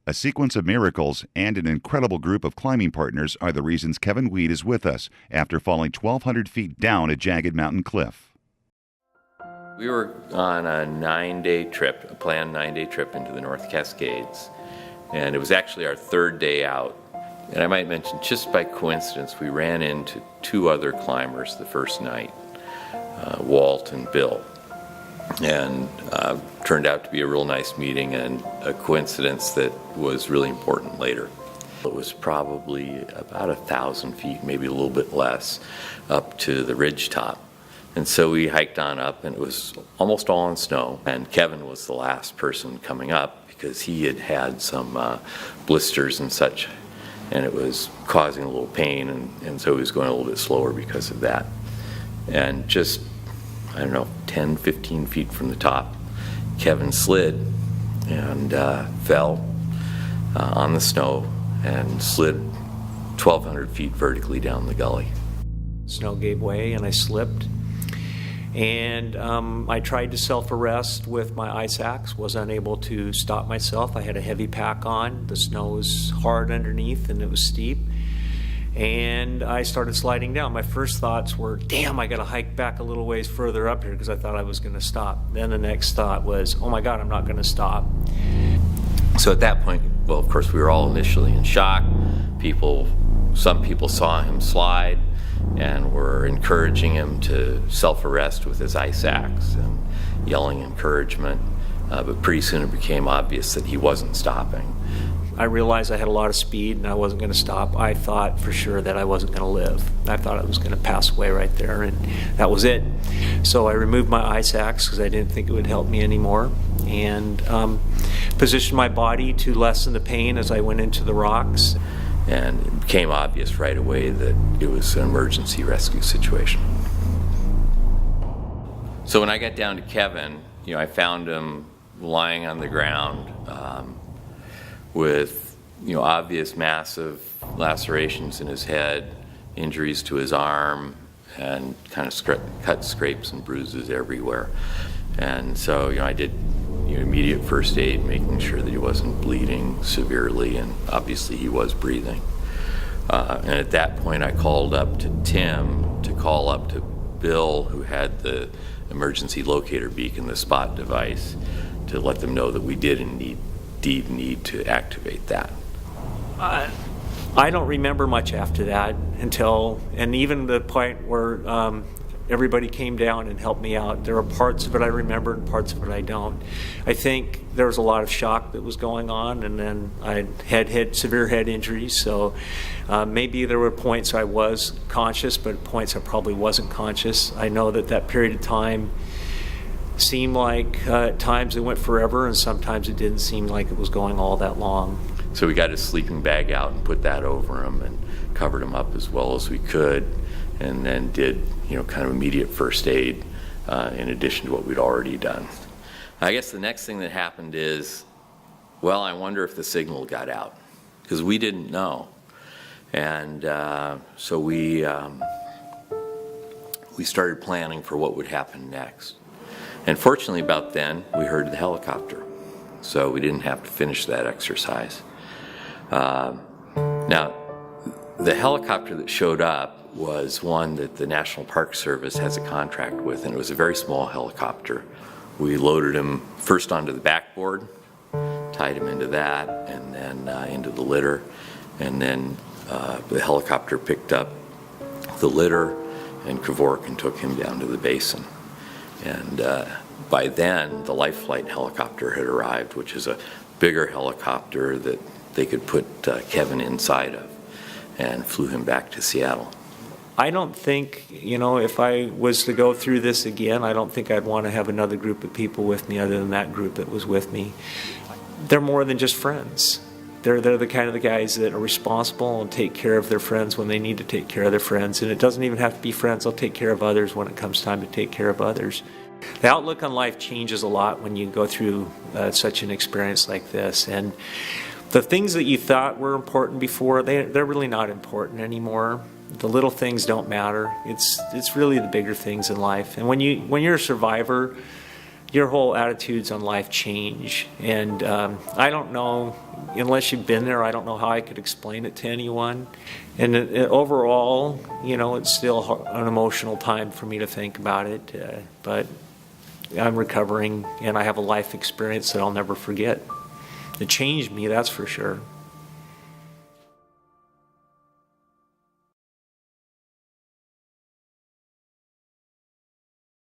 A sequence of miracles and an incredible group of climbing partners are the reasons Kevin Weed is with us after falling 1,200 feet down a jagged mountain cliff. We were on a 9-day trip, a planned 9-day trip into the North Cascades, and it was actually our third day out. And I might mention, just by coincidence, we ran into two other climbers the first night, Walt and Bill. And turned out to be a real nice meeting and a coincidence that was really important later. It was probably about 1,000 feet, maybe a little bit less, up to the ridge top. And so we hiked on up, and it was almost all in snow. And Kevin was the last person coming up because he had had some blisters and such, and it was causing a little pain, and so he was going a little bit slower because of that. And just, I don't know, 10, 15 feet from the top, Kevin slid and fell on the snow and slid 1,200 feet vertically down the gully. Snow gave way and I slipped. And I tried to self-arrest with my ice axe, was unable to stop myself. I had a heavy pack on. The snow was hard underneath and it was steep. And I started sliding down. My first thoughts were, damn, I got to hike back a little ways further up here because I thought I was going to stop. Then the next thought was, oh my God, I'm not going to stop. So at that point, well, of course, we were all initially in shock. Some people saw him slide and were encouraging him to self-arrest with his ice axe and yelling encouragement. But pretty soon it became obvious that he wasn't stopping. I realized I had a lot of speed and I wasn't going to stop. I thought for sure that I wasn't going to live. I thought I was going to pass away right there, and that was it. So I removed my ice axe because I didn't think it would help me anymore, and positioned my body to lessen the pain as I went into the rocks. And it became obvious right away that it was an emergency rescue situation. So when I got down to Kevin, I found him lying on the ground with obvious massive lacerations in his head, injuries to his arm, and kind of cuts, scrapes, and bruises everywhere. And so I did immediate first aid, making sure that he wasn't bleeding severely, and obviously he was breathing. And at that point I called up to Tim to call up to Bill, who had the emergency locator beacon, the spot device, to let them know that we did indeed need to activate that. I don't remember much after that and even the point where everybody came down and helped me out. There are parts of it I remember and parts of it I don't. I think there was a lot of shock that was going on, and then I had severe head injuries, so maybe there were points I was conscious, but points I probably wasn't conscious. I know that period of time seemed like at times it went forever, and sometimes it didn't seem like it was going all that long. So we got his sleeping bag out and put that over him and covered him up as well as we could, and then did kind of immediate first aid in addition to what we'd already done. I guess the next thing that happened is, well, I wonder if the signal got out, because we didn't know. And so we started planning for what would happen next. And fortunately about then, we heard the helicopter, so we didn't have to finish that exercise. Now, the helicopter that showed up was one that the National Park Service has a contract with, and it was a very small helicopter. We loaded him first onto the backboard, tied him into that, and then into the litter, and then the helicopter picked up the litter and Kevork and took him down to the basin. And by then, the Life Flight helicopter had arrived, which is a bigger helicopter that they could put Kevin inside of, and flew him back to Seattle. I don't think, if I was to go through this again, I don't think I'd want to have another group of people with me other than that group that was with me. They're more than just friends. They're the kind of the guys that are responsible and take care of their friends when they need to take care of their friends. And it doesn't even have to be friends. They'll take care of others when it comes time to take care of others. The outlook on life changes a lot when you go through such an experience like this. And the things that you thought were important before, they're really not important anymore. The little things don't matter. It's really the bigger things in life. And when you're a survivor, your whole attitudes on life change. And I don't know, unless you've been there, I don't know how I could explain it to anyone. And overall, it's still an emotional time for me to think about it. But I'm recovering, and I have a life experience that I'll never forget. It changed me, that's for sure.